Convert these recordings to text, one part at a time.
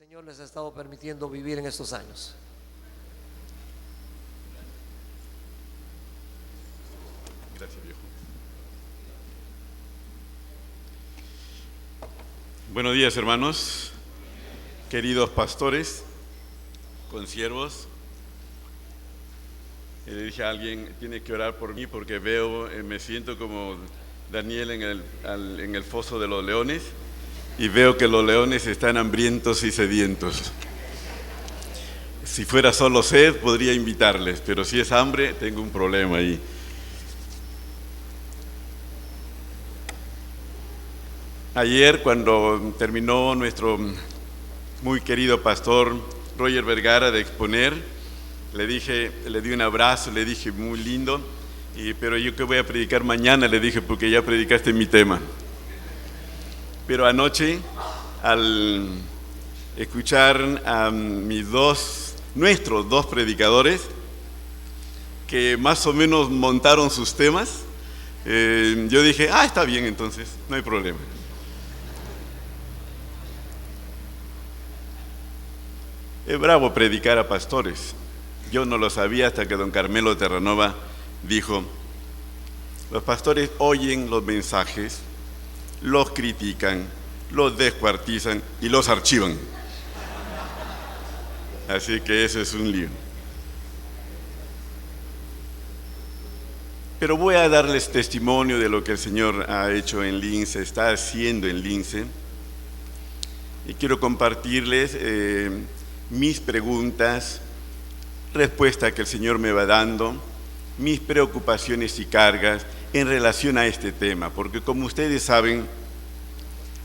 Señor les ha estado permitiendo vivir en estos años. Gracias, viejo. Buenos días, hermanos, queridos pastores, consiervos. Le dije a alguien, tiene que orar por mí porque me siento como Daniel en el foso de los leones y veo que los leones están hambrientos y sedientos. Si fuera solo sed, podría invitarles, pero si es hambre, tengo un problema ahí. Ayer, cuando terminó nuestro muy querido pastor Roger Vergara de exponer, le di un abrazo, le dije muy lindo, pero yo que voy a predicar mañana, le dije, porque ya predicaste mi tema. Pero anoche, al escuchar a nuestros dos predicadores, que más o menos montaron sus temas, yo dije, está bien entonces, no hay problema. Es bravo predicar a pastores. Yo no lo sabía hasta que don Carmelo Terranova dijo, los pastores oyen los mensajes, los critican, los descuartizan y los archivan. Así que eso es un lío. Pero voy a darles testimonio de lo que el Señor ha hecho en Lince, está haciendo en Lince. Y quiero compartirles mis preguntas, respuesta que el Señor me va dando, mis preocupaciones y cargas en relación a este tema, porque como ustedes saben,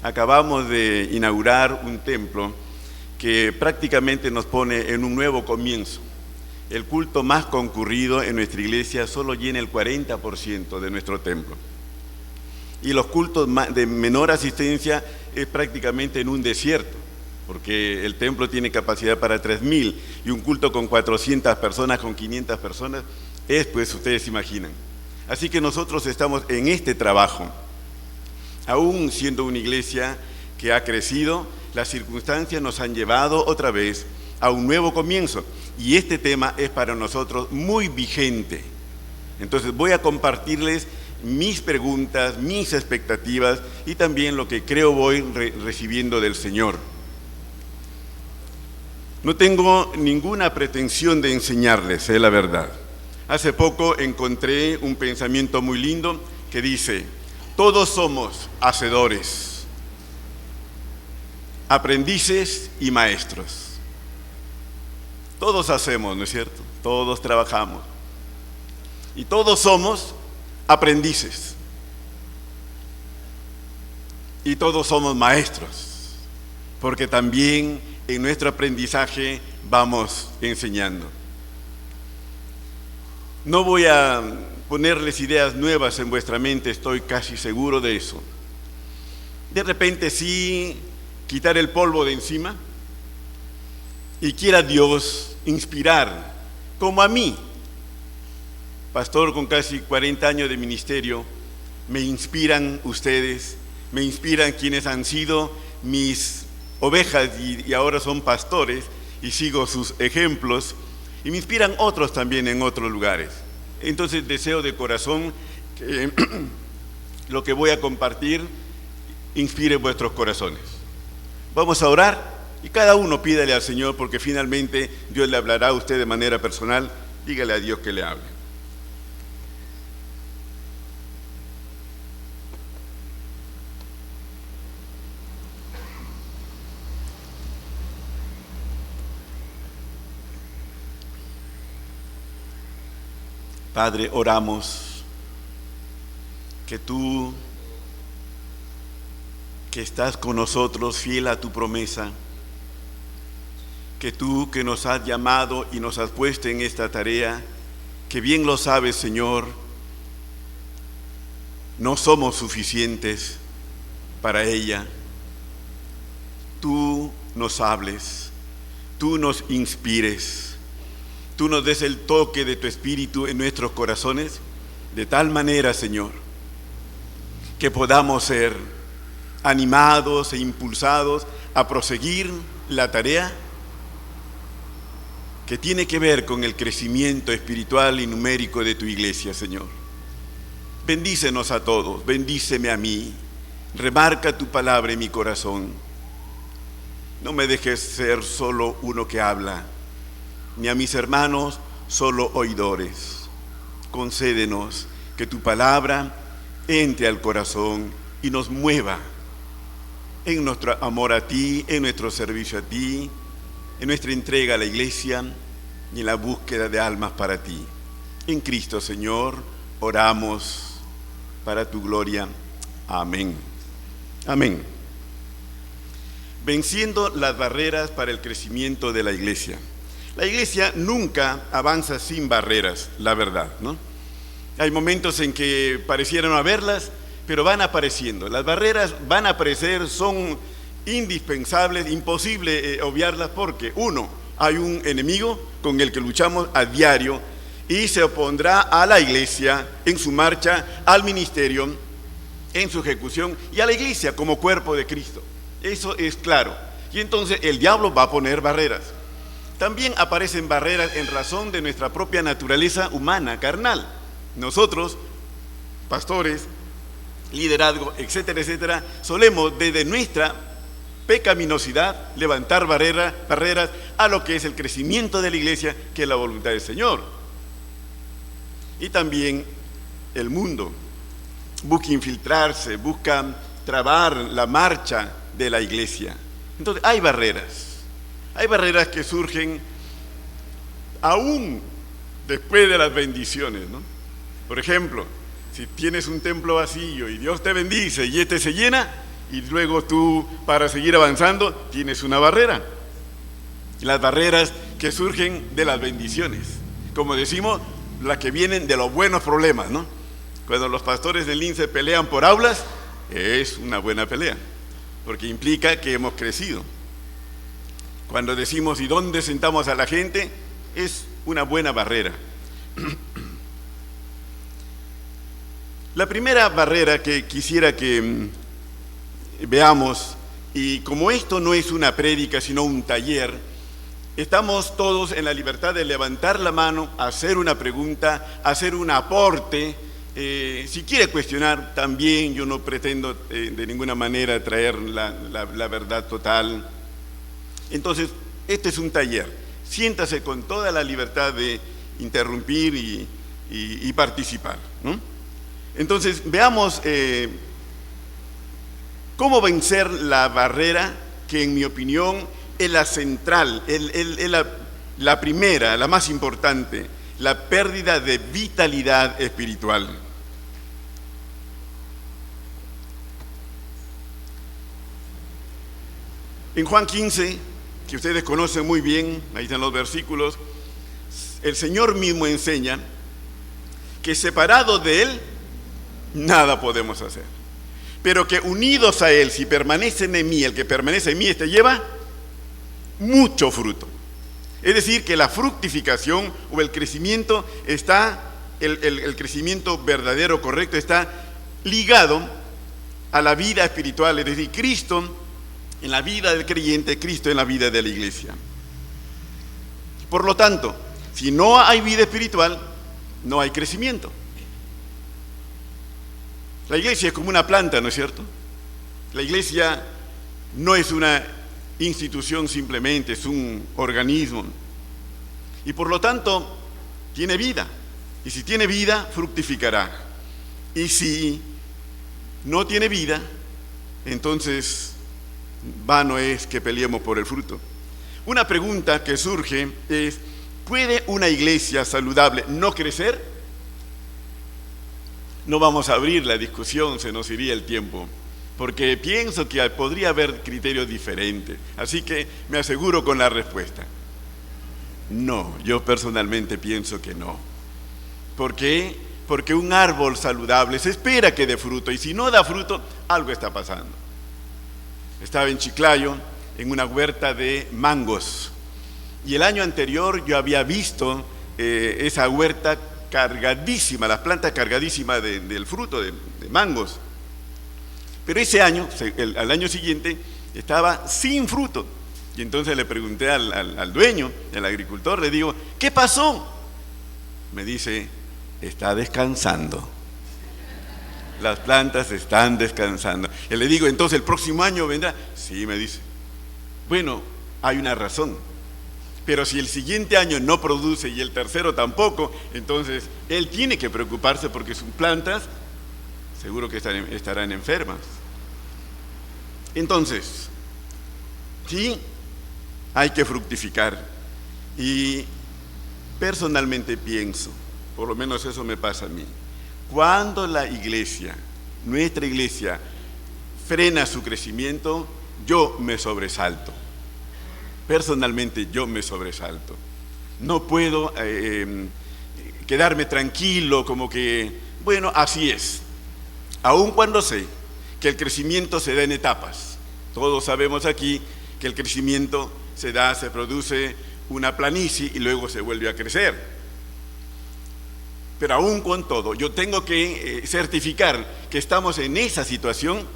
acabamos de inaugurar un templo que prácticamente nos pone en un nuevo comienzo. El culto más concurrido en nuestra iglesia solo llena el 40% de nuestro templo. Y los cultos de menor asistencia es prácticamente en un desierto, porque el templo tiene capacidad para 3.000 y un culto con 400 personas, con 500 personas, pues ustedes imaginan. Así que nosotros estamos en este trabajo. Aún siendo una iglesia que ha crecido, las circunstancias nos han llevado otra vez a un nuevo comienzo. Y este tema es para nosotros muy vigente. Entonces voy a compartirles mis preguntas, mis expectativas y también lo que creo voy recibiendo del Señor. No tengo ninguna pretensión de enseñarles, la verdad. Hace poco encontré un pensamiento muy lindo que dice, todos somos hacedores, aprendices y maestros. Todos hacemos, ¿no es cierto? Todos trabajamos. Y todos somos aprendices. Y todos somos maestros, porque también en nuestro aprendizaje vamos enseñando. No voy a ponerles ideas nuevas en vuestra mente, estoy casi seguro de eso. De repente sí, quitar el polvo de encima y quiera Dios inspirar, como a mí, pastor con casi 40 años de ministerio, me inspiran ustedes, me inspiran quienes han sido mis ovejas y ahora son pastores y sigo sus ejemplos y me inspiran otros también en otros lugares. Entonces deseo de corazón que lo que voy a compartir inspire vuestros corazones. Vamos a orar y cada uno pídale al Señor porque finalmente Dios le hablará a usted de manera personal. Dígale a Dios que le hable. Padre, oramos que tú, que estás con nosotros, fiel a tu promesa, que tú que nos has llamado y nos has puesto en esta tarea, que bien lo sabes, Señor, no somos suficientes para ella. Tú nos hables, tú nos inspires. Tú nos des el toque de tu Espíritu en nuestros corazones, de tal manera, Señor, que podamos ser animados e impulsados a proseguir la tarea que tiene que ver con el crecimiento espiritual y numérico de tu iglesia, Señor. Bendícenos a todos, bendíceme a mí, remarca tu palabra en mi corazón. No me dejes ser solo uno que habla, ni a mis hermanos solo oidores. Concédenos que tu palabra entre al corazón y nos mueva en nuestro amor a ti, en nuestro servicio a ti, en nuestra entrega a la iglesia y en la búsqueda de almas para ti. En Cristo, Señor, oramos para tu gloria. Amén. Amén. Venciendo las barreras para el crecimiento de la iglesia. La iglesia nunca avanza sin barreras, la verdad, ¿no? Hay momentos en que parecieran no haberlas, pero van apareciendo. Las barreras van a aparecer, son indispensables, imposible obviarlas porque, uno, hay un enemigo con el que luchamos a diario y se opondrá a la iglesia en su marcha, al ministerio, en su ejecución y a la iglesia como cuerpo de Cristo. Eso es claro. Y entonces el diablo va a poner barreras. También aparecen barreras en razón de nuestra propia naturaleza humana, carnal. Nosotros, pastores, liderazgo, etcétera, etcétera, solemos desde nuestra pecaminosidad levantar barreras a lo que es el crecimiento de la iglesia, que es la voluntad del Señor. Y también el mundo busca infiltrarse, busca trabar la marcha de la iglesia. Entonces hay barreras que surgen aún después de las bendiciones, ¿no? Por ejemplo, si tienes un templo vacío y Dios te bendice y este se llena, y luego tú, para seguir avanzando, tienes una barrera. Las barreras que surgen de las bendiciones, como decimos, las que vienen de los buenos problemas, ¿no? Cuando los pastores del INSE pelean por aulas, es una buena pelea, porque implica que hemos crecido. Cuando decimos ¿y dónde sentamos a la gente? Es una buena barrera. La primera barrera que quisiera que veamos, y como esto no es una prédica sino un taller, estamos todos en la libertad de levantar la mano, hacer una pregunta, hacer un aporte. Si quiere cuestionar también, yo no pretendo de ninguna manera traer la verdad total. Entonces, este es un taller. Siéntase con toda la libertad de interrumpir y participar, ¿no? Entonces, veamos cómo vencer la barrera que, en mi opinión, es la central, es la primera, la más importante, la pérdida de vitalidad espiritual. En Juan 15, que ustedes conocen muy bien, ahí están los versículos, el Señor mismo enseña que separados de Él, nada podemos hacer. Pero que unidos a Él, si permanecen en mí, el que permanece en mí, este lleva mucho fruto. Es decir, que la fructificación o el crecimiento está, el crecimiento verdadero, correcto, está ligado a la vida espiritual, es decir, Cristo en la vida del creyente, Cristo en la vida de la iglesia. Por lo tanto, si no hay vida espiritual, no hay crecimiento. La iglesia es como una planta, ¿no es cierto? La iglesia no es una institución simplemente, es un organismo. Y por lo tanto, tiene vida. Y si tiene vida, fructificará. Y si no tiene vida, entonces vano es que peleemos por el fruto. Una pregunta que surge es: ¿puede una iglesia saludable no crecer? No vamos a abrir la discusión, se nos iría el tiempo, porque pienso que podría haber criterios diferentes. Así que me aseguro con la respuesta. No, yo personalmente pienso que no. ¿Por qué? Porque un árbol saludable se espera que dé fruto, y si no da fruto, algo está pasando. Estaba en Chiclayo, en una huerta de mangos, y el año anterior yo había visto esa huerta cargadísima, las plantas cargadísimas del fruto de mangos. Pero ese año, al año siguiente, estaba sin fruto. Y entonces le pregunté al dueño, el agricultor, le digo, ¿qué pasó? Me dice, está descansando. Las plantas están descansando. Y le digo, entonces el próximo año vendrá. Sí, me dice. Bueno, hay una razón. Pero si el siguiente año no produce y el tercero tampoco, entonces él tiene que preocuparse porque sus plantas seguro que estarán enfermas. Entonces, sí, hay que fructificar. Y personalmente pienso, por lo menos eso me pasa a mí, cuando la iglesia, nuestra iglesia, frena su crecimiento, yo me sobresalto. Personalmente yo me sobresalto. No puedo quedarme tranquilo como que, bueno, así es. Aun cuando sé que el crecimiento se da en etapas. Todos sabemos aquí que el crecimiento se produce una planicie y luego se vuelve a crecer. Pero aún con todo, yo tengo que certificar que estamos en esa situación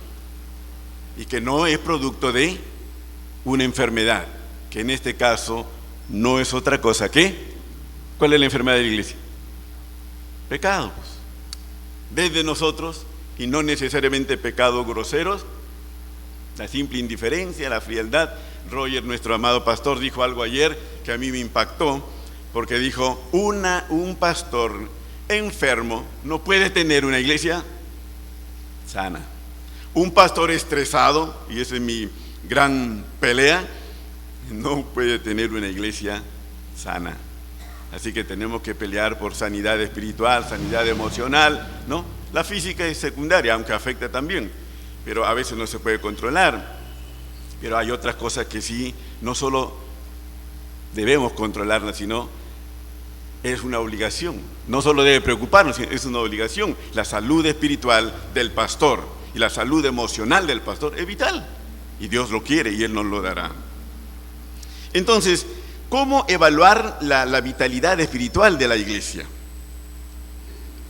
y que no es producto de una enfermedad, que en este caso no es otra cosa que, ¿cuál es la enfermedad de la iglesia? Pecado, pues. Desde nosotros, y no necesariamente pecados groseros, la simple indiferencia, la frialdad. Roger, nuestro amado pastor, dijo algo ayer que a mí me impactó, porque dijo, un pastor enfermo no puede tener una iglesia sana. Un pastor estresado, y esa es mi gran pelea, no puede tener una iglesia sana. Así que tenemos que pelear por sanidad espiritual, sanidad emocional, ¿no? La física es secundaria, aunque afecta también, pero a veces no se puede controlar. Pero hay otras cosas que sí, no solo debemos controlarlas, sino es una obligación. No solo debe preocuparnos, sino es una obligación. La salud espiritual del pastor y la salud emocional del pastor es vital. Y Dios lo quiere y Él nos lo dará. Entonces, ¿cómo evaluar la vitalidad espiritual de la iglesia?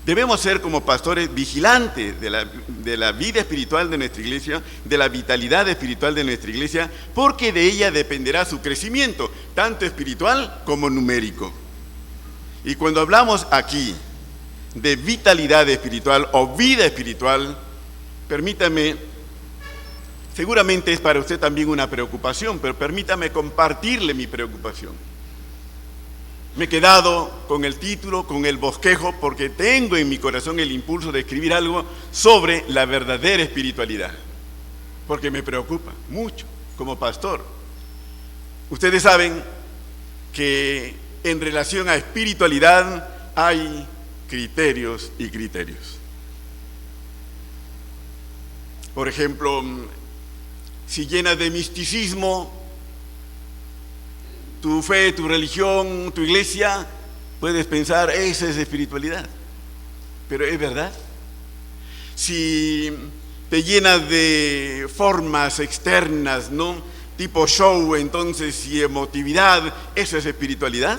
Debemos ser como pastores vigilantes de la vida espiritual de nuestra iglesia, de la vitalidad espiritual de nuestra iglesia, porque de ella dependerá su crecimiento, tanto espiritual como numérico. Y cuando hablamos aquí de vitalidad espiritual o vida espiritual, permítame, seguramente es para usted también una preocupación, pero permítame compartirle mi preocupación. Me he quedado con el título, con el bosquejo, porque tengo en mi corazón el impulso de escribir algo sobre la verdadera espiritualidad, porque me preocupa mucho como pastor. Ustedes saben que en relación a espiritualidad hay criterios y criterios. Por ejemplo, si llenas de misticismo tu fe, tu religión, tu iglesia, puedes pensar, esa es espiritualidad. Pero es verdad. Si te llenas de formas externas, ¿no? Tipo show, entonces, y emotividad, ¿eso es espiritualidad?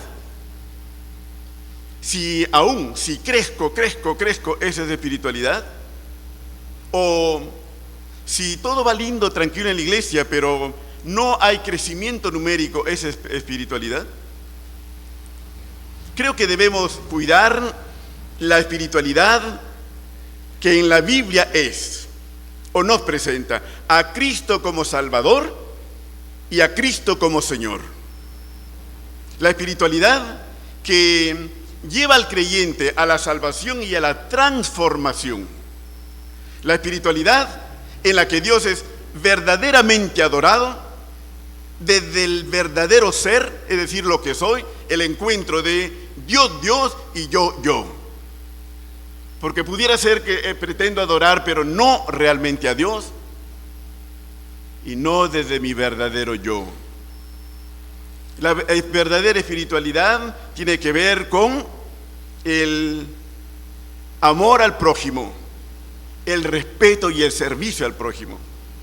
Si crezco, ¿eso es espiritualidad? O si todo va lindo, tranquilo en la iglesia, pero no hay crecimiento numérico, ¿esa es espiritualidad? Creo que debemos cuidar la espiritualidad que en la Biblia es o nos presenta a Cristo como Salvador y a Cristo como Señor. La espiritualidad que lleva al creyente a la salvación y a la transformación. La espiritualidad en la que Dios es verdaderamente adorado desde el verdadero ser, es decir, lo que soy, el encuentro de Dios y yo. Porque pudiera ser que pretendo adorar, pero no realmente a Dios, y no desde mi verdadero yo. La verdadera espiritualidad tiene que ver con el amor al prójimo, el respeto y el servicio al prójimo.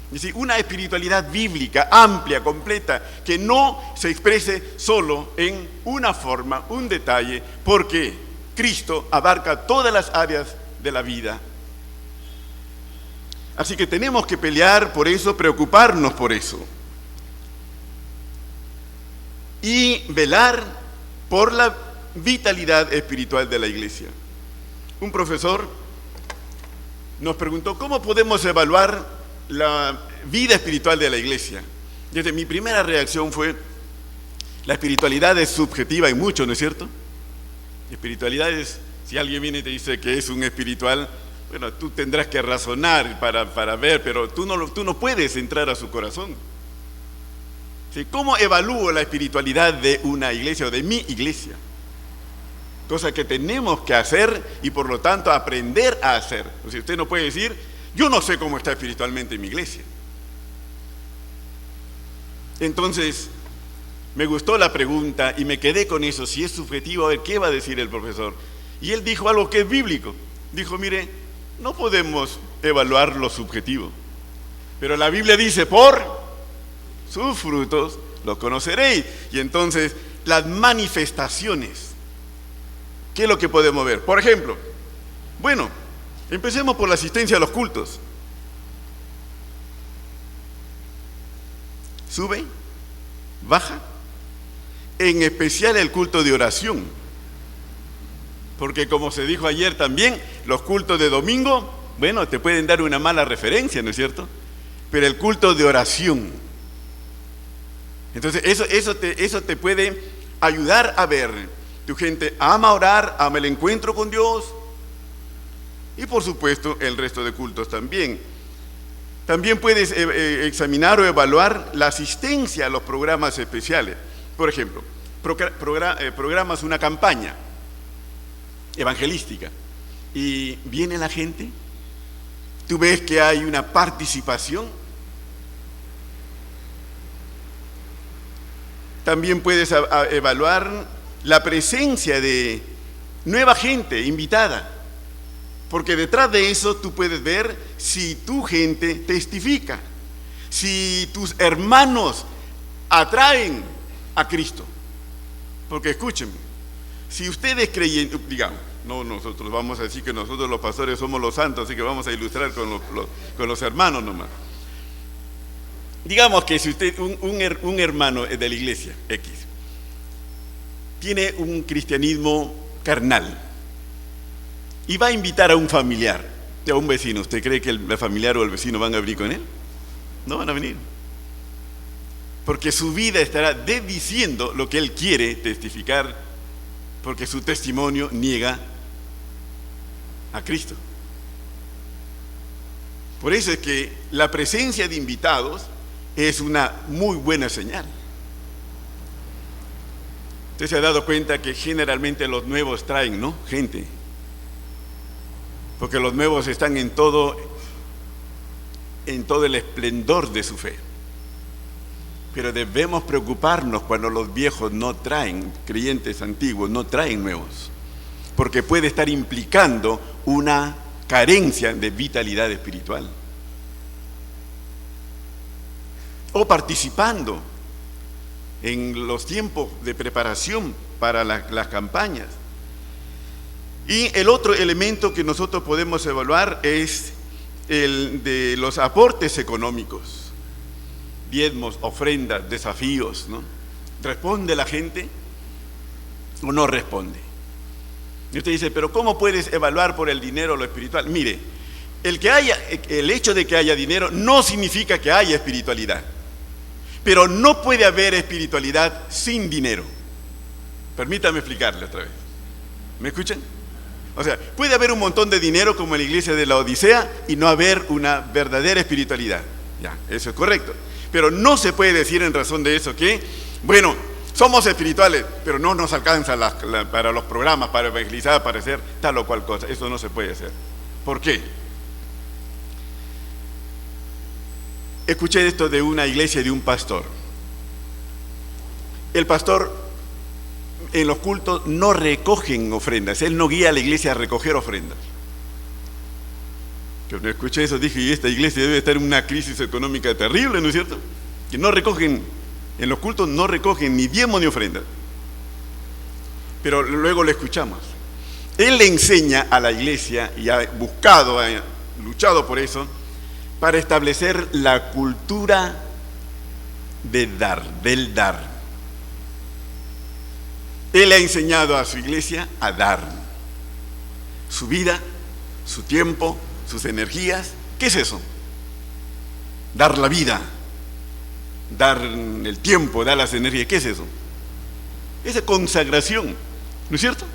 Es decir, una espiritualidad bíblica, amplia, completa, que no se exprese solo en una forma, un detalle, porque Cristo abarca todas las áreas de la vida. Así que tenemos que pelear por eso, preocuparnos por eso. Y velar por la vitalidad espiritual de la iglesia. Un profesor nos preguntó, ¿cómo podemos evaluar la vida espiritual de la iglesia? Desde mi primera reacción fue, la espiritualidad es subjetiva y mucho, ¿no es cierto? Espiritualidad es, si alguien viene y te dice que es un espiritual, bueno, tú tendrás que razonar para ver, pero tú no puedes entrar a su corazón. ¿Sí? ¿Cómo evalúo la espiritualidad de una iglesia o de mi iglesia? Cosa que tenemos que hacer y por lo tanto aprender a hacer. O sea, usted no puede decir, yo no sé cómo está espiritualmente mi iglesia. Entonces, me gustó la pregunta y me quedé con eso. Si es subjetivo, a ver qué va a decir el profesor. Y él dijo algo que es bíblico. Dijo, mire, no podemos evaluar lo subjetivo. Pero la Biblia dice, por sus frutos los conoceréis. Y entonces, las manifestaciones. ¿Qué es lo que podemos ver? Por ejemplo, bueno, empecemos por la asistencia a los cultos. Sube, baja, en especial el culto de oración. Porque como se dijo ayer también, los cultos de domingo, bueno, te pueden dar una mala referencia, ¿no es cierto? Pero el culto de oración. Entonces, eso te puede ayudar a ver. Tu gente ama orar, ama el encuentro con Dios. Y por supuesto, el resto de cultos también. También puedes examinar o evaluar la asistencia a los programas especiales. Por ejemplo, programas una campaña evangelística y viene la gente, tú ves que hay una participación. También puedes evaluar la presencia de nueva gente invitada, porque detrás de eso tú puedes ver si tu gente testifica, si tus hermanos atraen a Cristo. Porque escúchenme, si ustedes creen, digamos, no nosotros vamos a decir que nosotros los pastores somos los santos, así que vamos a ilustrar con los hermanos nomás. Digamos que si usted, un hermano de la iglesia X, tiene un cristianismo carnal y va a invitar a un familiar, a un vecino, ¿usted cree que el familiar o el vecino van a venir con él? No van a venir. Porque su vida estará diciendo lo que él quiere testificar, porque su testimonio niega a Cristo. Por eso es que la presencia de invitados es una muy buena señal. Usted se ha dado cuenta que generalmente los nuevos traen, ¿no?, gente. Porque los nuevos están en todo el esplendor de su fe. Pero debemos preocuparnos cuando los viejos no traen, creyentes antiguos no traen nuevos, porque puede estar implicando una carencia de vitalidad espiritual. O participando en los tiempos de preparación para las campañas. Y el otro elemento que nosotros podemos evaluar es el de los aportes económicos, diezmos, ofrendas, desafíos, ¿no? ¿Responde la gente o no responde? Y usted dice, pero ¿cómo puedes evaluar por el dinero lo espiritual? Mire, el hecho de que haya dinero no significa que haya espiritualidad. Pero no puede haber espiritualidad sin dinero. Permítame explicarle otra vez. ¿Me escuchan? O sea, puede haber un montón de dinero como en la iglesia de la Odisea y no haber una verdadera espiritualidad. Ya, eso es correcto. Pero no se puede decir en razón de eso que, bueno, somos espirituales, pero no nos alcanza para los programas, para evangelizar, para hacer tal o cual cosa. Eso no se puede hacer. ¿Por qué? Escuché esto de una iglesia y de un pastor. El pastor en los cultos no recogen ofrendas. Él no guía a la iglesia a recoger ofrendas. Yo no escuché eso, dije, y esta iglesia debe estar en una crisis económica terrible, ¿no es cierto? Que no recogen, en los cultos no recogen ni diezmo ni ofrenda. Pero luego lo escuchamos. Él le enseña a la iglesia, y ha buscado, ha luchado por eso, para establecer la cultura del dar. Él ha enseñado a su iglesia a dar su vida, su tiempo, sus energías. ¿Qué es eso? Dar la vida, dar el tiempo, dar las energías. ¿Qué es eso? Esa consagración, ¿no es cierto?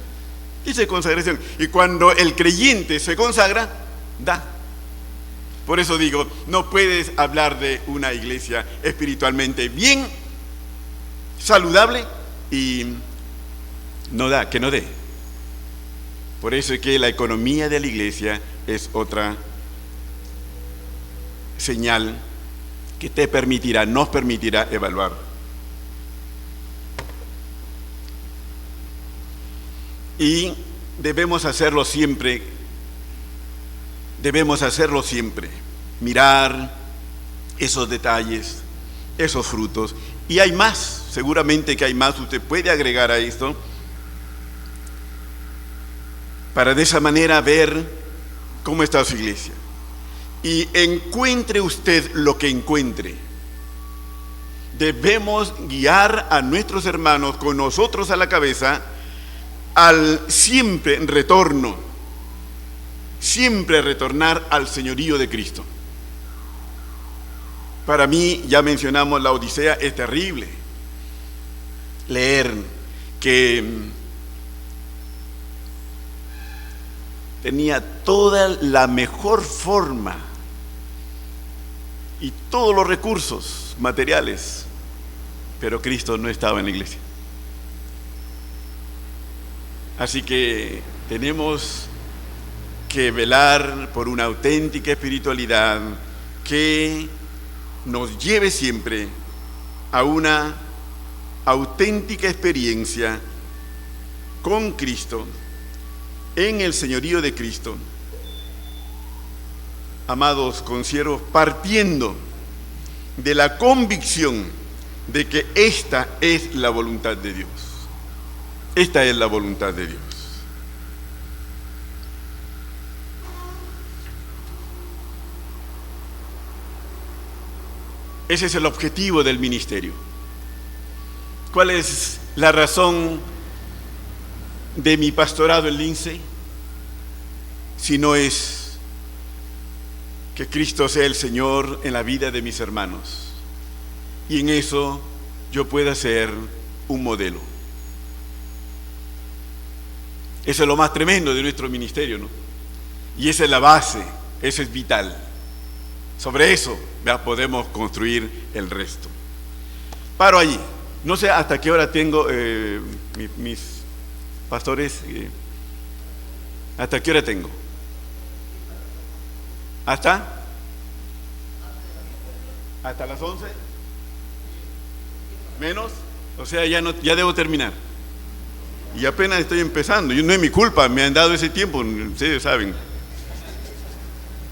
Esa consagración. Y cuando el creyente se consagra, da. Por eso digo, no puedes hablar de una iglesia espiritualmente bien, saludable y no da, que no dé. Por eso es que la economía de la iglesia es otra señal que te permitirá, nos permitirá evaluar. Y debemos hacerlo siempre, mirar esos detalles, esos frutos. Y hay más, seguramente que hay más, usted puede agregar a esto, para de esa manera ver cómo está su iglesia. Y encuentre usted lo que encuentre. Debemos guiar a nuestros hermanos con nosotros a la cabeza al siempre retornar al señorío de Cristo. Para mí, ya mencionamos la Odisea, es terrible leer que tenía toda la mejor forma y todos los recursos materiales, pero Cristo no estaba en la iglesia. Así que tenemos que velar por una auténtica espiritualidad que nos lleve siempre a una auténtica experiencia con Cristo, en el señorío de Cristo. Amados consiervos, partiendo de la convicción de que esta es la voluntad de Dios. Esta es la voluntad de Dios. Ese es el objetivo del ministerio. ¿Cuál es la razón de mi pastorado en Lince? Si no es que Cristo sea el Señor en la vida de mis hermanos, y en eso yo pueda ser un modelo. Eso es lo más tremendo de nuestro ministerio, ¿no? Y esa es la base, eso es vital. Sobre eso ya podemos construir el resto. Paro allí. No sé hasta qué hora tengo mis pastores. ¿Hasta qué hora tengo? ¿Hasta las 11? ¿Menos? O sea, ya debo terminar. Y apenas estoy empezando. No es mi culpa, me han dado ese tiempo, ustedes saben.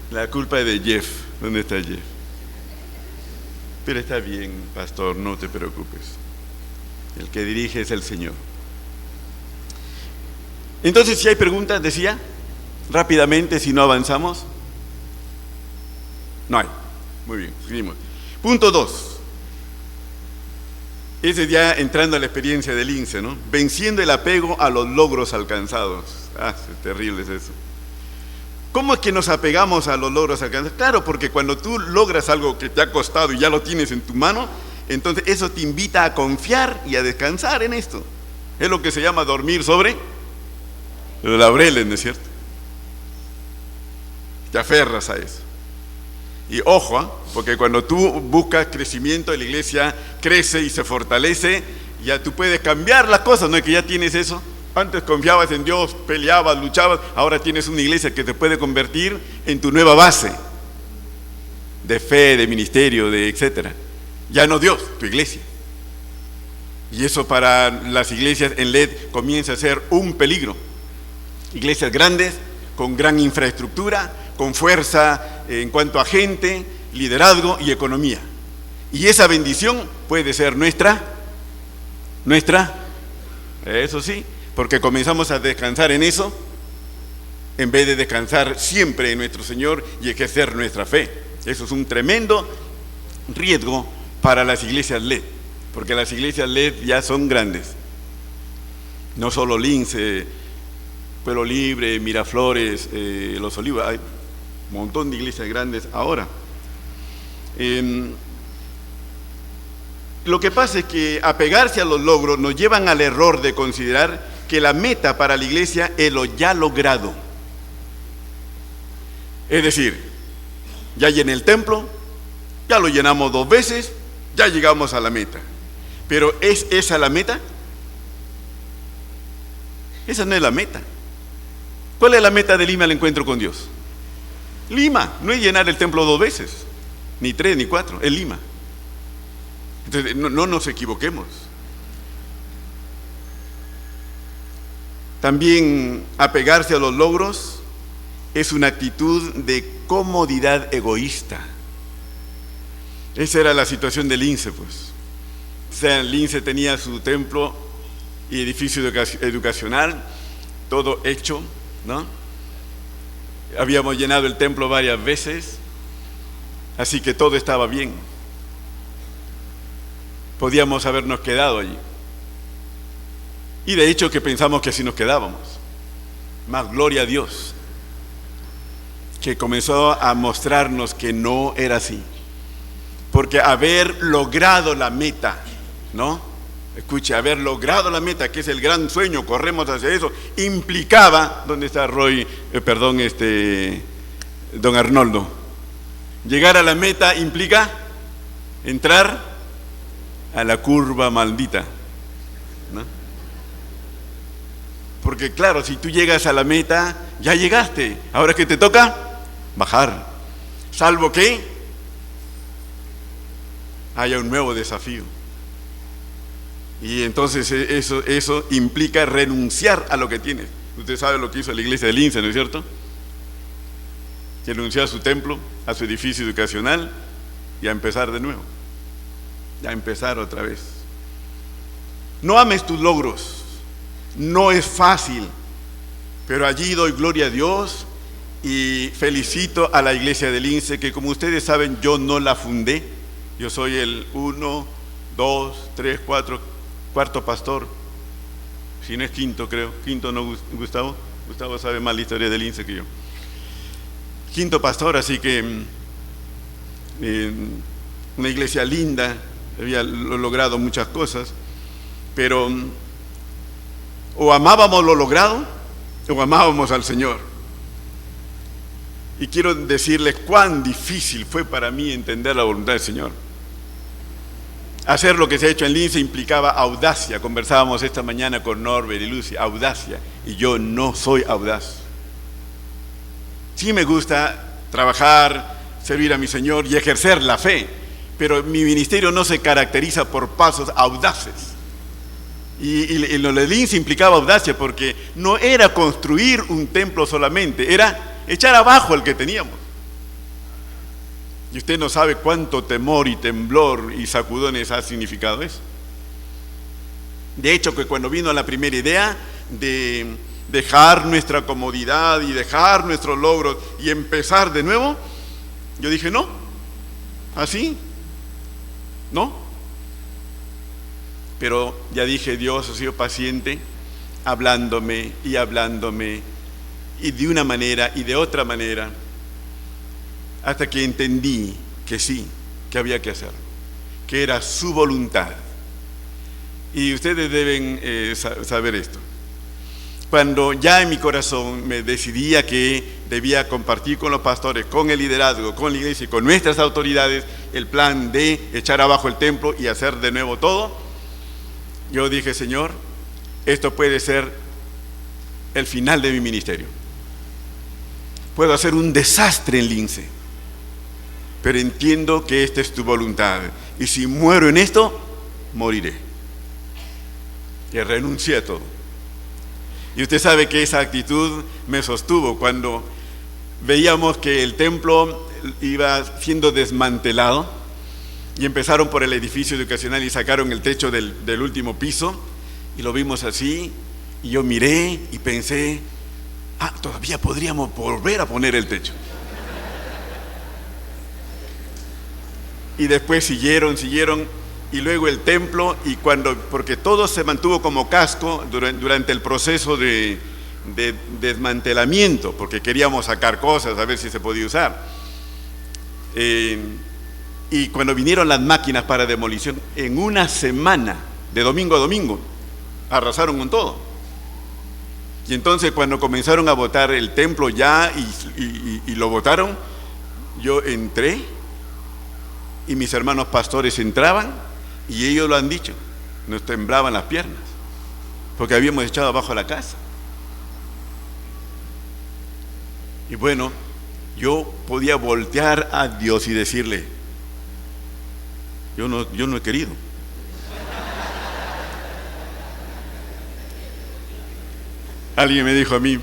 La culpa es de Jeff. ¿Dónde está Jeff? Pero está bien, pastor, no te preocupes. El que dirige es el Señor. Entonces, si hay preguntas, decía, rápidamente, si no avanzamos. No hay. Muy bien, seguimos. Punto 2. Ese ya entrando a la experiencia del Lince, ¿no? Venciendo el apego a los logros alcanzados. Es terrible es eso. ¿Cómo es que nos apegamos a los logros alcanzados? Claro, porque cuando tú logras algo que te ha costado y ya lo tienes en tu mano, entonces eso te invita a confiar y a descansar en esto. Es lo que se llama dormir sobre los laureles, ¿no es cierto? Te aferras a eso. Y ojo, porque cuando tú buscas crecimiento, la iglesia crece y se fortalece, ya tú puedes cambiar las cosas, ¿no es que ya tienes eso? Antes confiabas en Dios, peleabas, luchabas, ahora tienes una iglesia que te puede convertir en tu nueva base de fe, de ministerio, de etcétera. Ya no Dios, tu iglesia. Y eso para las iglesias en LED comienza a ser un peligro. Iglesias grandes, con gran infraestructura, con fuerza en cuanto a gente, liderazgo y economía. Y esa bendición puede ser nuestra, eso sí, porque comenzamos a descansar en eso, en vez de descansar siempre en nuestro Señor y ejercer nuestra fe. Eso es un tremendo riesgo para las iglesias LED, porque las iglesias LED ya son grandes. No solo Lince, Pueblo Libre, Miraflores, Los Olivos, hay un montón de iglesias grandes ahora. Lo que pasa es que apegarse a los logros nos llevan al error de considerar que la meta para la iglesia es lo ya logrado. Es decir, ya llené el templo, ya lo llenamos 2 veces, ya llegamos a la meta. Pero ¿es esa la meta? Esa no es la meta. ¿Cuál es la meta de Lima al encuentro con Dios? Lima, no es llenar el templo 2 veces, ni 3, ni 4, es Lima. Entonces, no nos equivoquemos. También apegarse a los logros es una actitud de comodidad egoísta. Esa era la situación del Lince, pues. O sea, el Lince tenía su templo y edificio educacional, todo hecho, ¿no? Habíamos llenado el templo varias veces, así que todo estaba bien. Podíamos habernos quedado allí. Y de hecho que pensamos que así nos quedábamos. Más gloria a Dios, que comenzó a mostrarnos que no era así. Porque haber logrado la meta, ¿no? Escuche, haber logrado la meta, que es el gran sueño, corremos hacia eso, implicaba, ¿dónde está Roy? Don Arnoldo. Llegar a la meta implica entrar a la curva maldita, ¿no? Porque claro, si tú llegas a la meta, ya llegaste. Ahora que te toca, bajar. Salvo que haya un nuevo desafío. Y entonces eso implica renunciar a lo que tienes. Usted sabe lo que hizo la iglesia de Lince, ¿no es cierto? Que renunció a su templo, a su edificio educacional y a empezar de nuevo. A empezar otra vez. No ames tus logros, no es fácil, pero allí doy gloria a Dios y felicito a la iglesia de Lince, que como ustedes saben yo no la fundé, yo soy el 1, 2, 3, 4, cuarto pastor, si no es quinto creo, quinto no Gustavo sabe más la historia de Lince que yo, quinto pastor, así que una iglesia linda, había logrado muchas cosas, pero o amábamos lo logrado o amábamos al Señor. Y quiero decirles cuán difícil fue para mí entender la voluntad del Señor. Hacer lo que se ha hecho en Lince implicaba audacia. Conversábamos esta mañana con Norbert y Lucy, audacia, y yo no soy audaz. Sí me gusta trabajar, servir a mi Señor y ejercer la fe, pero mi ministerio no se caracteriza por pasos audaces. Y lo de Lince implicaba audacia porque no era construir un templo solamente, era echar abajo el que teníamos. Y usted no sabe cuánto temor y temblor y sacudones ha significado eso. De hecho, que cuando vino la primera idea de dejar nuestra comodidad y dejar nuestros logros y empezar de nuevo, yo dije, no, así, no. Pero ya dije, Dios ha sido paciente, hablándome y de una manera y de otra manera, hasta que entendí que sí, que había que hacerlo, que era su voluntad. Y ustedes deben saber esto. Cuando ya en mi corazón me decidía que debía compartir con los pastores, con el liderazgo, con la iglesia y con nuestras autoridades el plan de echar abajo el templo y hacer de nuevo todo, yo dije, Señor, esto puede ser el final de mi ministerio. Puedo hacer un desastre en Lince, pero entiendo que esta es tu voluntad. Y si muero en esto, moriré. Y renuncié a todo. Y usted sabe que esa actitud me sostuvo cuando veíamos que el templo iba siendo desmantelado y empezaron por el edificio educacional y sacaron el techo del último piso y lo vimos así y yo miré y pensé, todavía podríamos volver a poner el techo. y después siguieron, y luego el templo, porque todo se mantuvo como casco durante el proceso de desmantelamiento, porque queríamos sacar cosas, a ver si se podía usar. Y cuando vinieron las máquinas para demolición, en una semana, de domingo a domingo, arrasaron con todo. Y entonces cuando comenzaron a botar el templo ya y lo botaron, yo entré y mis hermanos pastores entraban y ellos lo han dicho, nos temblaban las piernas porque habíamos echado abajo la casa. Y bueno, yo podía voltear a Dios y decirle, yo no he querido. Alguien me dijo a mí,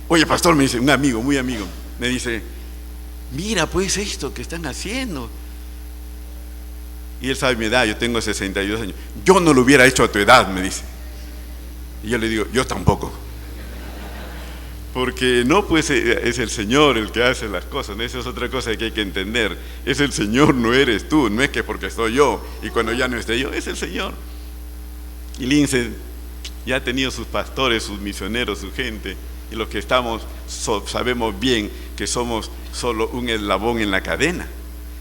oye pastor, me dice, un amigo, muy amigo, me dice, mira pues esto que están haciendo. Y él sabe mi edad, yo tengo 62 años. Yo no lo hubiera hecho a tu edad, me dice. Y yo le digo, yo tampoco. Porque no, pues es el Señor el que hace las cosas, ¿no? Esa es otra cosa que hay que entender. Es el Señor, no eres tú, no es que porque estoy yo y cuando ya no esté yo, es el Señor. Y Lince ya ha tenido sus pastores, sus misioneros, su gente, y los que estamos sabemos bien que somos solo un eslabón en la cadena.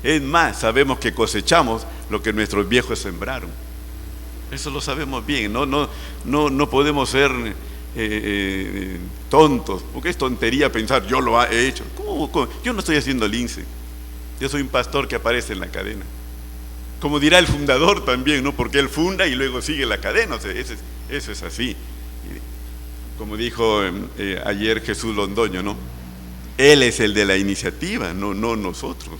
Es más, sabemos que cosechamos lo que nuestros viejos sembraron. Eso lo sabemos bien, no podemos ser tontos, porque es tontería pensar yo lo he hecho. ¿Cómo? Yo no estoy haciendo Lince, yo soy un pastor que aparece en la cadena. Como dirá el fundador también, ¿no? Porque él funda y luego sigue la cadena, o sea, eso es así. Como dijo ayer Jesús Londoño, ¿no? Él es el de la iniciativa, no nosotros.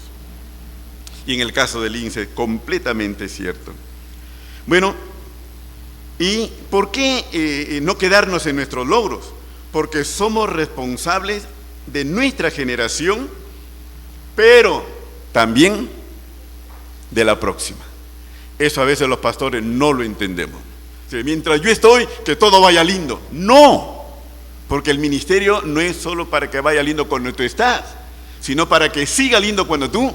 Y en el caso de Lince, completamente cierto. Bueno, ¿y por qué no quedarnos en nuestros logros? Porque somos responsables de nuestra generación, pero también de la próxima. Eso a veces los pastores no lo entendemos. Mientras yo estoy, que todo vaya lindo. No, porque el ministerio no es solo para que vaya lindo cuando tú estás, sino para que siga lindo cuando tú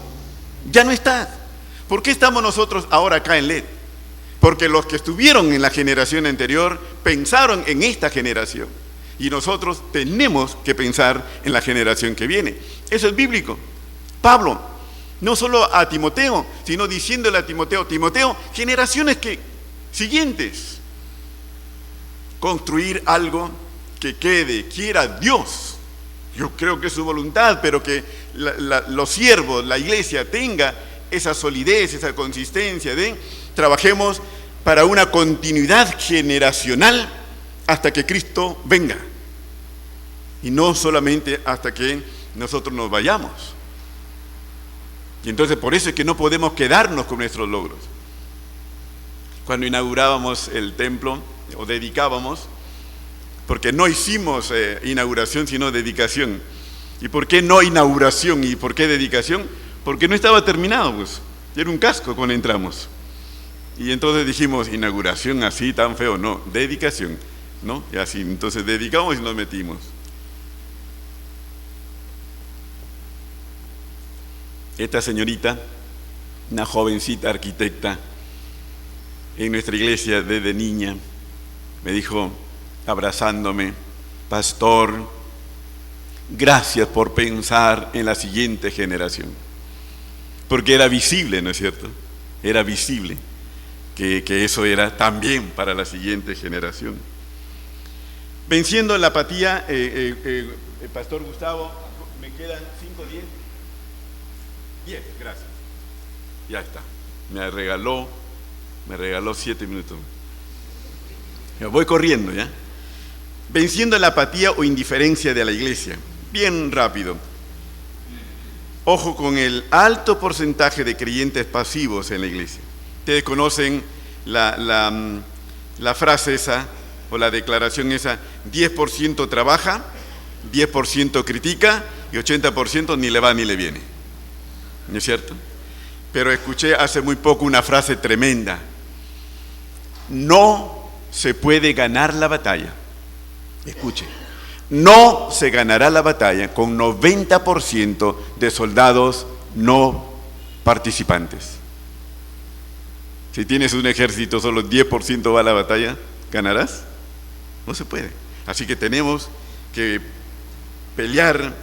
ya no estás. ¿Por qué estamos nosotros ahora acá en LED? Porque los que estuvieron en la generación anterior pensaron en esta generación, y nosotros tenemos que pensar en la generación que viene. Eso es bíblico. Pablo, no solo a Timoteo, sino diciéndole a Timoteo, generaciones siguientes, construir algo que quiera Dios. Yo creo que es su voluntad, pero que los siervos, la iglesia tenga esa solidez, esa consistencia trabajemos para una continuidad generacional hasta que Cristo venga, y no solamente hasta que nosotros nos vayamos. Y entonces por eso es que no podemos quedarnos con nuestros logros. Cuando inaugurábamos el templo, o dedicábamos, porque no hicimos inauguración sino dedicación. ¿Y por qué no inauguración y por qué dedicación? Porque no estaba terminado, pues. Era un casco cuando entramos. Y entonces dijimos, inauguración así tan feo, no, dedicación, ¿no? Y así, entonces dedicamos y nos metimos. Esta señorita, una jovencita arquitecta, en nuestra iglesia desde niña, me dijo, abrazándome, pastor, gracias por pensar en la siguiente generación. Porque era visible, ¿no es cierto? Era visible que eso era también para la siguiente generación. Venciendo la apatía, el pastor Gustavo, me quedan 5, 10, gracias. Ya está, me regaló 7 minutos. Voy corriendo, ¿ya? Venciendo la apatía o indiferencia de la iglesia. Bien rápido. Ojo con el alto porcentaje de creyentes pasivos en la iglesia. Ustedes conocen la frase esa, o la declaración esa, 10% trabaja, 10% critica y 80% ni le va ni le viene. ¿No es cierto? Pero escuché hace muy poco una frase tremenda. No se puede ganar la batalla. Escuche, no se ganará la batalla con 90% de soldados no participantes. Si tienes un ejército, solo 10% va a la batalla, ¿ganarás? No se puede. Así que tenemos que pelear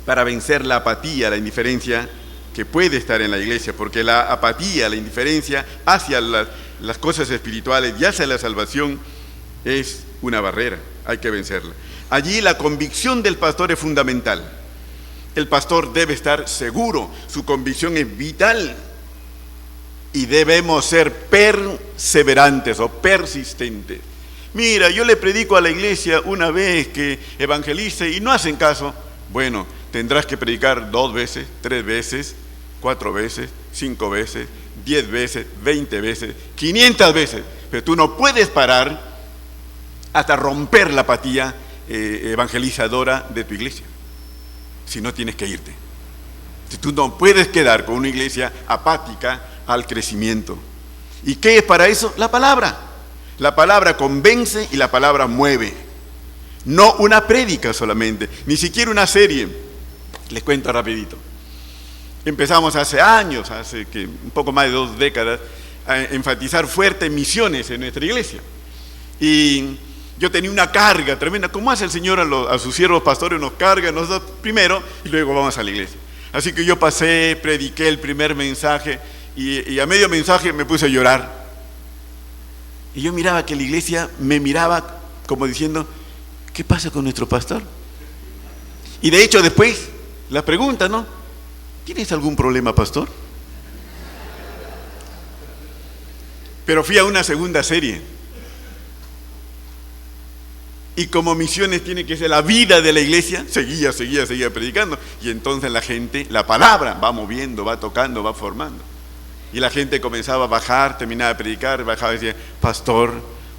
para vencer la apatía, la indiferencia que puede estar en la iglesia, porque la apatía, la indiferencia hacia las cosas espirituales y hacia la salvación es una barrera, hay que vencerla. Allí la convicción del pastor es fundamental. El pastor debe estar seguro, su convicción es vital y debemos ser perseverantes o persistentes. Mira, yo le predico a la iglesia una vez que evangelice y no hacen caso. Bueno, tendrás que predicar 2 veces, 3 veces, 4 veces, 5 veces, 10 veces, 20 veces, 500 veces. Pero tú no puedes parar hasta romper la apatía evangelizadora de tu iglesia. Si no, tienes que irte. Si tú no puedes quedar con una iglesia apática al crecimiento. ¿Y qué es para eso? La palabra. La palabra convence y la palabra mueve. No una prédica solamente, ni siquiera una serie. Les cuento rapidito. Empezamos hace años, hace un poco más de 2 décadas, a enfatizar fuertes misiones en nuestra iglesia. Y yo tenía una carga tremenda. ¿Cómo hace el Señor a sus siervos pastores? Nos carga nosotros primero y luego vamos a la iglesia. Así que yo prediqué el primer mensaje y a medio mensaje me puse a llorar. Y yo miraba que la iglesia me miraba como diciendo, ¿qué pasa con nuestro pastor? Y de hecho después, la pregunta, ¿no? ¿Tienes algún problema, pastor? Pero fui a una segunda serie. Y como misiones tiene que ser la vida de la iglesia, seguía predicando. Y entonces la gente, la palabra va moviendo, va tocando, va formando. Y la gente comenzaba a bajar, terminaba de predicar, bajaba y decía, pastor,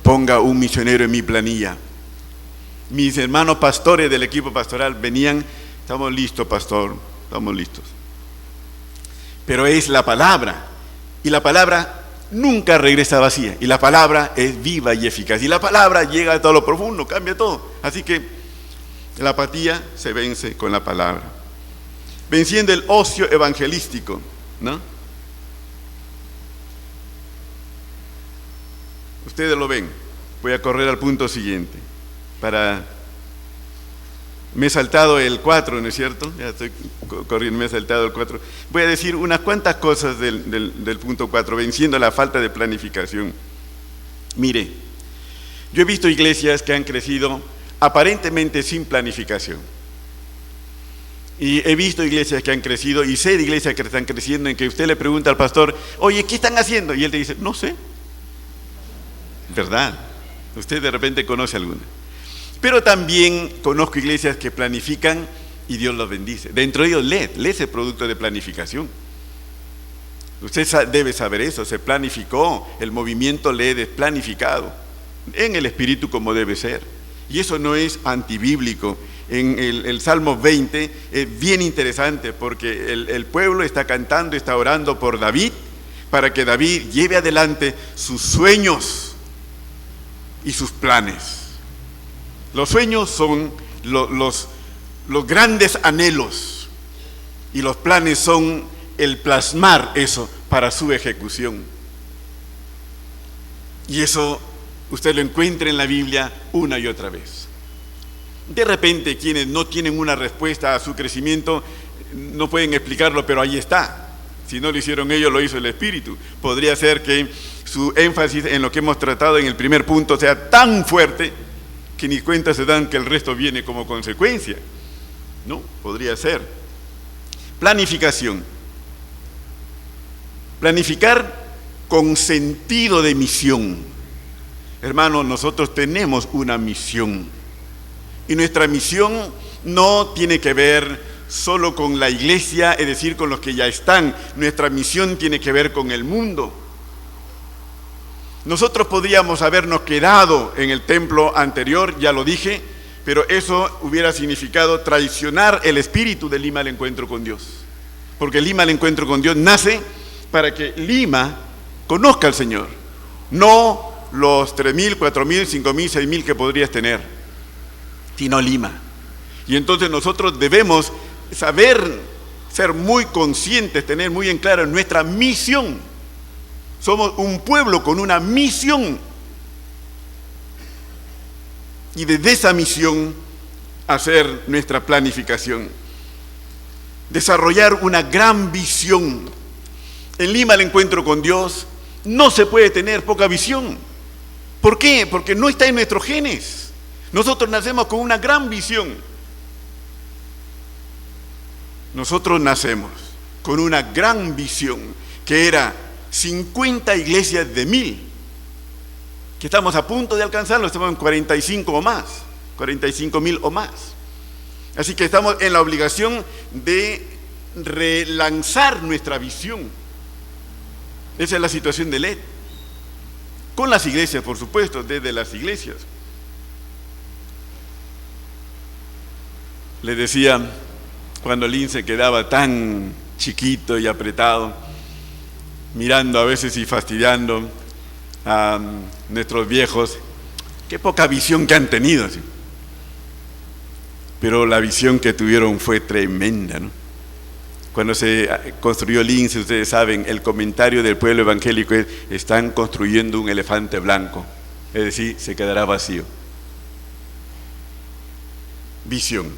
ponga un misionero en mi planilla. Mis hermanos pastores del equipo pastoral venían, estamos listos, pastor, estamos listos. Pero es la palabra, y la palabra nunca regresa vacía, y la palabra es viva y eficaz, y la palabra llega a todo lo profundo, cambia todo. Así que la apatía se vence con la palabra. Venciendo el ocio evangelístico, ¿no? Ustedes lo ven. Voy a correr al punto siguiente. Me he saltado el 4, ¿no es cierto? Ya estoy corriendo, me he saltado el 4. Voy a decir unas cuantas cosas del punto 4, venciendo la falta de planificación. Mire, yo he visto iglesias que han crecido aparentemente sin planificación. Y he visto iglesias que han crecido, y sé de iglesias que están creciendo, en que usted le pregunta al pastor, oye, ¿qué están haciendo? Y él te dice, no sé. ¿Verdad? Usted de repente conoce alguna. Pero también conozco iglesias que planifican y Dios los bendice. Dentro de ellos LED es el producto de planificación. Usted debe saber eso, se planificó, el movimiento LED es planificado en el espíritu como debe ser. Y eso no es antibíblico. En el Salmo 20 es bien interesante porque el pueblo está cantando, está orando por David para que David lleve adelante sus sueños y sus planes. Los sueños son los grandes anhelos y los planes son el plasmar eso para su ejecución. Y eso usted lo encuentra en la Biblia una y otra vez. De repente quienes no tienen una respuesta a su crecimiento no pueden explicarlo, pero ahí está. Si no lo hicieron ellos, lo hizo el Espíritu. Podría ser que su énfasis en lo que hemos tratado en el primer punto sea tan fuerte que ni cuenta se dan que el resto viene como consecuencia. No, podría ser. Planificación. Planificar con sentido de misión. Hermanos, nosotros tenemos una misión. Y nuestra misión no tiene que ver solo con la iglesia, es decir, con los que ya están. Nuestra misión tiene que ver con el mundo. Nosotros podríamos habernos quedado en el templo anterior, ya lo dije, pero eso hubiera significado traicionar el espíritu de Lima al encuentro con Dios. Porque Lima al encuentro con Dios nace para que Lima conozca al Señor, no los 3,000, 4,000, 5,000, 6,000 que podrías tener, sino Lima. Y entonces nosotros debemos saber ser muy conscientes, tener muy en claro nuestra misión. Somos un pueblo con una misión. Y desde esa misión hacer nuestra planificación. Desarrollar una gran visión. En Lima el encuentro con Dios no se puede tener poca visión. ¿Por qué? Porque no está en nuestros genes. Nosotros nacemos con una gran visión. Nosotros nacemos con una gran visión que era 50 iglesias de 1000, que estamos a punto de alcanzarlo, estamos en 45 o más, 45,000 o más. Así que estamos en la obligación de relanzar nuestra visión. Esa es la situación de LED. Con las iglesias, por supuesto, desde las iglesias. Les decía, cuando el INSE quedaba tan chiquito y apretado, mirando a veces y fastidiando a nuestros viejos, qué poca visión que han tenido, ¿sí? Pero la visión que tuvieron fue tremenda, ¿no? Cuando se construyó el INSE, ustedes saben, el comentario del pueblo evangélico es: están construyendo un elefante blanco, es decir, se quedará vacío. Visión,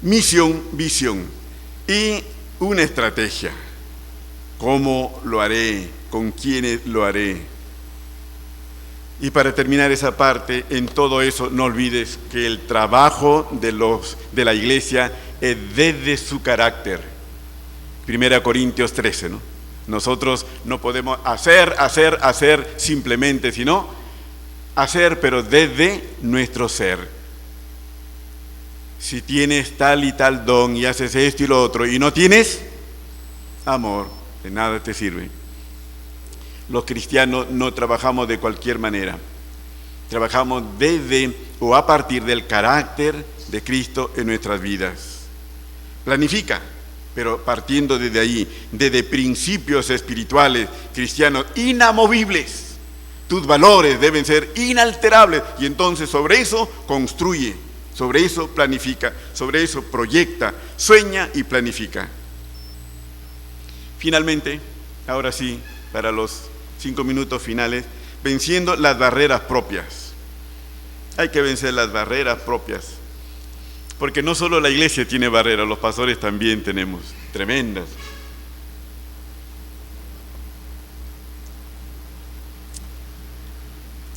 misión, visión y una estrategia. ¿Cómo lo haré? ¿Con quiénes lo haré? Y para terminar esa parte, en todo eso no olvides que el trabajo de la iglesia es desde su carácter. 1 Corintios 13, ¿no? Nosotros no podemos hacer simplemente, sino hacer, pero desde nuestro ser. Si tienes tal y tal don y haces esto y lo otro y no tienes amor, de nada te sirve. Los cristianos no trabajamos de cualquier manera. Trabajamos desde o a partir del carácter de Cristo en nuestras vidas. Planifica, pero partiendo desde ahí, desde principios espirituales cristianos inamovibles. Tus valores deben ser inalterables y entonces sobre eso construye, sobre eso planifica, sobre eso proyecta, sueña y planifica. Finalmente, ahora sí, para los 5 minutos finales, venciendo las barreras propias. Hay que vencer las barreras propias. Porque no solo la iglesia tiene barreras, los pastores también tenemos, tremendas.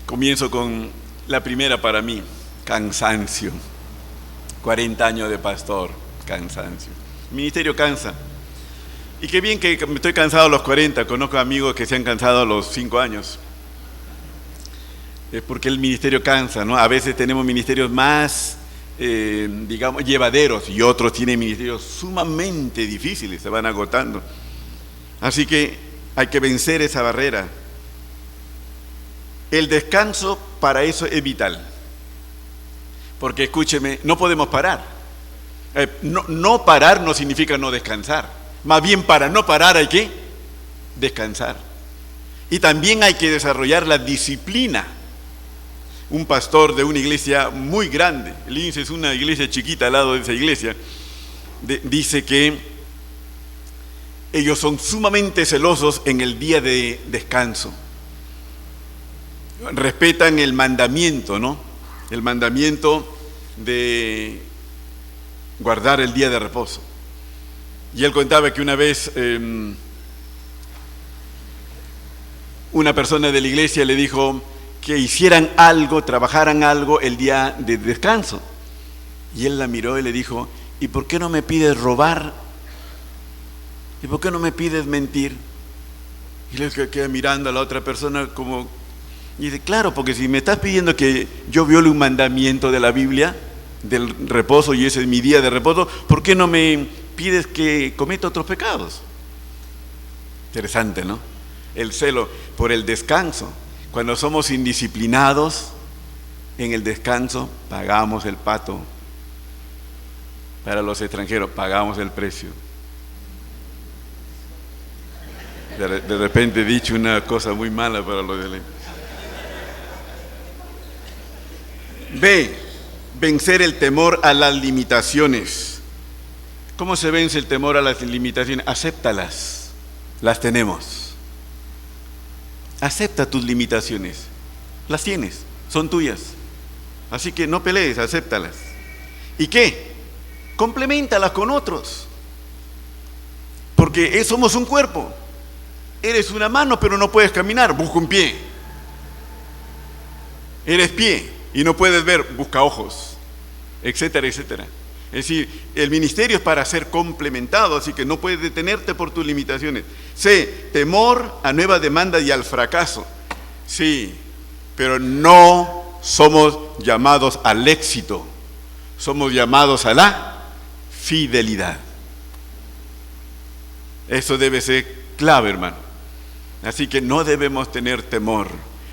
Comienzo con la primera para mí, cansancio. 40 años de pastor, cansancio. El ministerio cansa. Y qué bien que estoy cansado a los 40, conozco amigos que se han cansado a los 5 años. Es porque el ministerio cansa, ¿no? A veces tenemos ministerios más, digamos, llevaderos y otros tienen ministerios sumamente difíciles, se van agotando. Así que hay que vencer esa barrera. El descanso para eso es vital. Porque escúcheme, no podemos parar. No parar no significa no descansar. Más bien, para no parar hay que descansar. Y también hay que desarrollar la disciplina. Un pastor de una iglesia muy grande, el INSE es una iglesia chiquita al lado de esa iglesia, dice que ellos son sumamente celosos en el día de descanso. Respetan el mandamiento, ¿no? El mandamiento de guardar el día de reposo. Y él contaba que una vez una persona de la iglesia le dijo que hicieran algo, trabajaran algo el día de descanso. Y él la miró y le dijo: ¿y por qué no me pides robar? ¿Y por qué no me pides mentir? Y le queda mirando a la otra persona como, y dice: claro, porque si me estás pidiendo que yo viole un mandamiento de la Biblia, del reposo, y ese es mi día de reposo, ¿por qué no me pides que cometa otros pecados? Interesante, ¿no? El celo por el descanso. Cuando somos indisciplinados en el descanso, pagamos el pato. Para los extranjeros, pagamos el precio. De repente he dicho una cosa muy mala para los de B. Vencer el temor a las limitaciones. ¿Cómo se vence el temor a las limitaciones? Acéptalas, las tenemos. Acepta tus limitaciones, las tienes, son tuyas. Así que no pelees, acéptalas. ¿Y qué? Compleméntalas con otros. Porque somos un cuerpo. Eres una mano pero no puedes caminar, busca un pie. Eres pie y no puedes ver, busca ojos, etcétera, etcétera. Es decir, el ministerio es para ser complementado, así que no puedes detenerte por tus limitaciones. Sé, temor a nuevas demandas y al fracaso. Sí, pero no somos llamados al éxito, somos llamados a la fidelidad. Eso debe ser clave, hermano. Así que no debemos tener temor,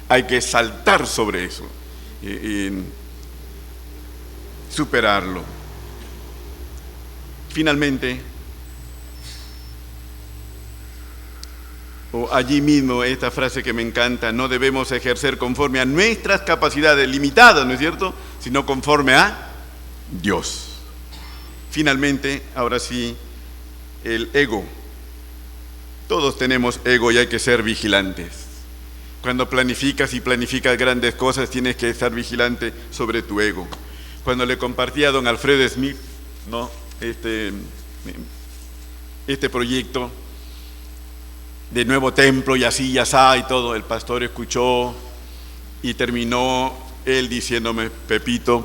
hay que saltar sobre eso y superarlo. Finalmente, o allí mismo esta frase que me encanta, no debemos ejercer conforme a nuestras capacidades limitadas, ¿no es cierto?, sino conforme a Dios. Finalmente, ahora sí, el ego. Todos tenemos ego y hay que ser vigilantes. Cuando planificas grandes cosas, tienes que estar vigilante sobre tu ego. Cuando le compartí a don Alfredo Smith, ¿no?, este proyecto de nuevo templo y así, y asá y todo, el pastor escuchó y terminó él diciéndome: Pepito,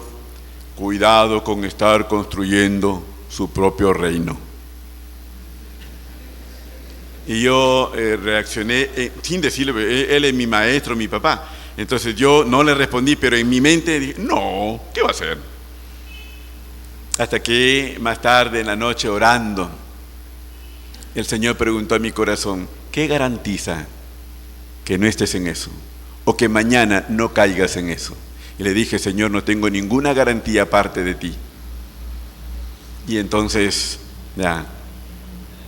cuidado con estar construyendo su propio reino. Y yo reaccioné sin decirle, él es mi maestro, mi papá. Entonces yo no le respondí, pero en mi mente dije: no, ¿qué va a hacer? Hasta que más tarde en la noche orando, el Señor preguntó a mi corazón: ¿qué garantiza que no estés en eso? O que mañana no caigas en eso. Y le dije: Señor, no tengo ninguna garantía aparte de ti. Y entonces ya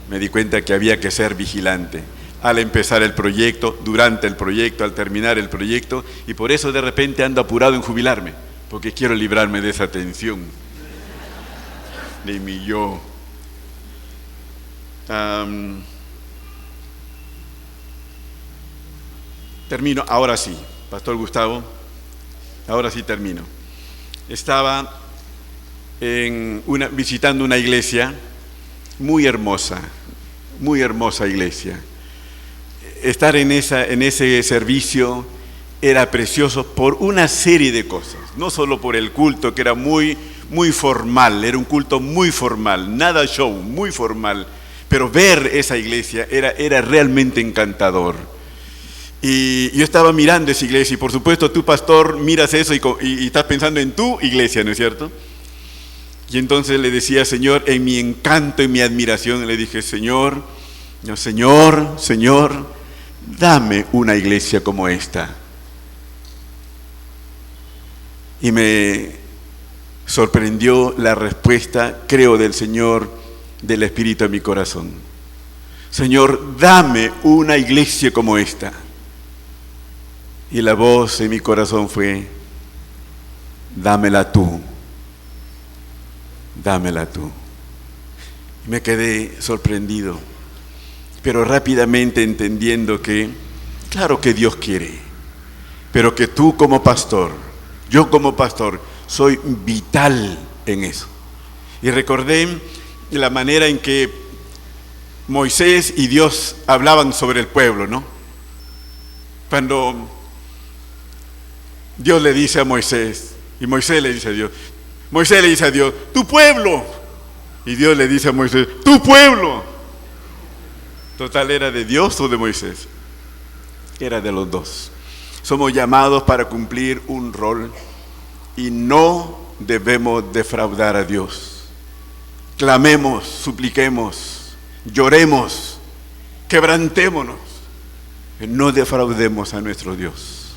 me di cuenta que había que ser vigilante al empezar el proyecto, durante el proyecto, al terminar el proyecto, y por eso de repente ando apurado en jubilarme, porque quiero librarme de esa tensión de mi yo. Termino, ahora sí, Pastor Gustavo, ahora sí termino. Estaba visitando una iglesia muy hermosa iglesia. Estar en ese servicio era precioso por una serie de cosas, no solo por el culto, que era muy formal, era un culto muy formal, nada show, muy formal, pero ver esa iglesia era realmente encantador. Y yo estaba mirando esa iglesia, y por supuesto tú, pastor, miras eso y estás pensando en tu iglesia, ¿no es cierto? Y entonces le decía: Señor, en mi encanto, en mi admiración, le dije: Señor, dame una iglesia como esta. Y me sorprendió la respuesta, creo, del Señor, del Espíritu en mi corazón. Señor, dame una iglesia como esta. Y la voz en mi corazón fue: dámela tú. Dámela tú. Y me quedé sorprendido, pero rápidamente entendiendo que, claro que Dios quiere, pero que tú como pastor, yo como pastor, soy vital en eso. Y recordé la manera en que Moisés y Dios hablaban sobre el pueblo, ¿no? Cuando Dios le dice a Moisés, y Moisés le dice a Dios, tu pueblo. Y Dios le dice a Moisés, tu pueblo. Total, ¿era de Dios o de Moisés? Era de los dos. Somos llamados para cumplir un rol y no debemos defraudar a Dios. Clamemos, supliquemos, lloremos, quebrantémonos. No defraudemos a nuestro Dios.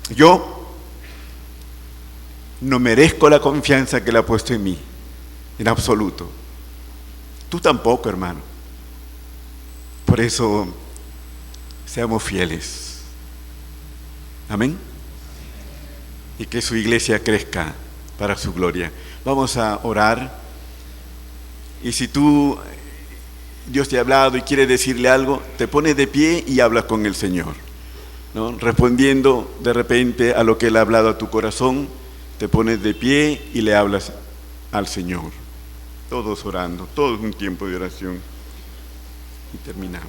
Yo no merezco la confianza que Él ha puesto en mí, en absoluto. Tú tampoco, hermano. Por eso, seamos fieles. Amén. Y que su iglesia crezca para su gloria. Vamos a orar. Y si Dios te ha hablado y quiere decirle algo, te pones de pie y hablas con el Señor, ¿no? Respondiendo de repente a lo que Él ha hablado a tu corazón, te pones de pie y le hablas al Señor. Todos orando, todo un tiempo de oración. Y terminamos.